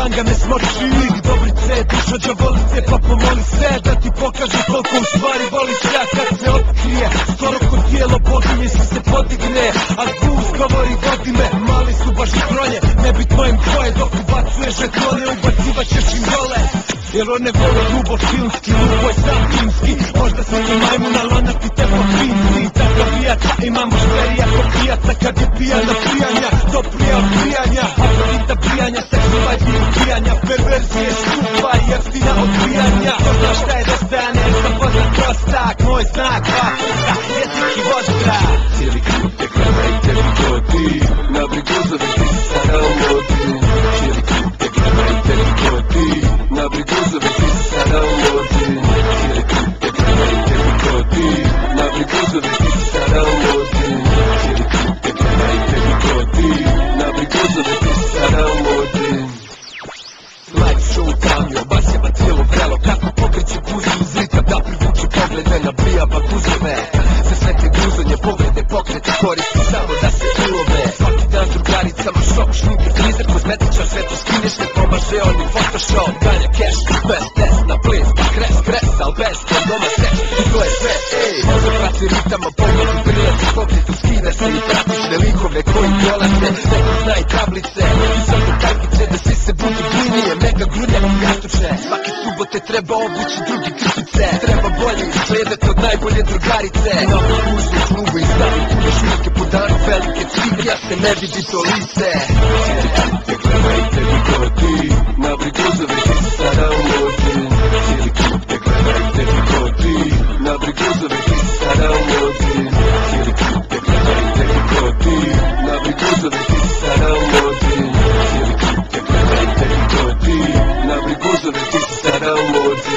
tanga ne smoči. Dobrice, dušo, đavolice, pa pomoli se da ti pokažu koliko u stvari voliš. Ja kad se otkrije, skoro ko tijelo boginje si se podigne, a guz govori vodi me. Mali su baš i tronje, nebitno im tvoje, dok ubacuje žetone, ubacivat ćeš im dole. Jer one vole ljubav filmski, ljubav je sam timski. Možda si ti majmun, ali ona ti te po finci. Tako pijaca, imamo šperija ko pijaca. Kad je pijana pijanja, to prija od pijanja. Apetita pijanja, seksualna i pijanja. Perverzije skupa i jeftina od pijanja. Ko zna šta je dosta, ja ne sam poznat prostak. Moj znak, dva puta, jezik i vodra. Cijeli krug te gleda i tebi godi, na brigu zove ti si sada u modi. Cijeli krug te gleda i tebi godi, na brigu zove ti si sada u modi. Cijeli krug te gleda i tebi godi, na brigu zove ti si sada u modi. Cijeli krug te gleda i tebi godi, na brigu zove ti si sada u modi. Live show tamio, basjeva tijelo vrelo, kako pokreće guzu uz ritam da privuče poglede, nabijava guzove. Za sve te guzonje, poglede, pokrete koristi samo da se ulove. Svaki dan s drugaricama, šok, šminke, klizer, kozmetičar, sve to skineš, ne pomaže oni photoshop. Ganja cash, bez test, na ples, pa kres, al bez kondoma seks. I to je sve, ej, možda prati ritama, pogledu, prilazi, pokretu, skida se i praktične likove koji dolaze. Neko zna i tablice, i sad u tajkice da svi se budu linije, mega grudnjak i jastuče. Svake subote treba obući drugi krpice, treba bolje izgledati od najbolje drugarice. Novo kužu, klubu i staviti na šminke po danu, velike cvike, ja se ne vidi to lice. Cijeli krug te gleda i tebi godi, na brigu zove ti si sada u modi. Cijeli krug te gleda i tebi godi, na brigu zove ti si sada u modi. Cijeli krug te gleda i tebi godi, na brigu zove ti si sada u modi. Cijeli krug te gleda i tebi godi, na brigu zove ti si sada u modi.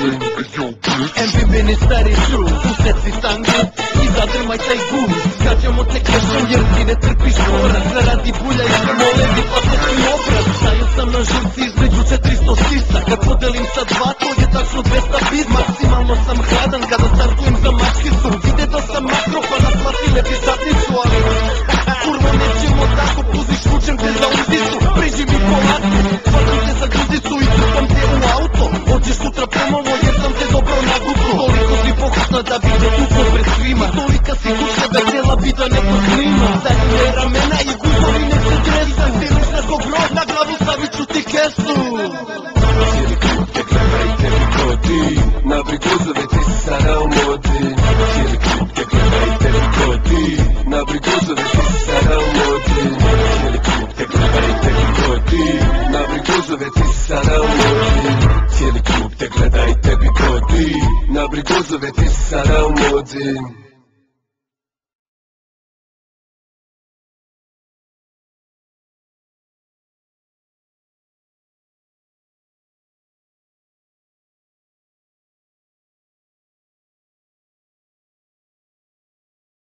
MBB ne stari true, useci tangu i zadrmaj taj gum. Skađamo te kešom jer ti ne trpiš poraz. Zaradi bulja i šemolevi patosni obraz. Stavio sam na žurci između 400 sisa. Kad podelim sa dva to je tačno 200 bit. Maksimalno sam hladan kada startujem za mačkicu. Vide da sam makro pa naplatile ti satnicu. Ali kurvo nećemo tako, puziš vučem te za uzicu. Priđi mi polako, hvaću te za guzicu i trpam te u auto. Hoćeš sutra ponovo jer sam te dobro nagubro. Toliko si pokusna da bi te tuklo pred svima. Tolika si kuća da htjela bi da neko snima. Zadnje ramena i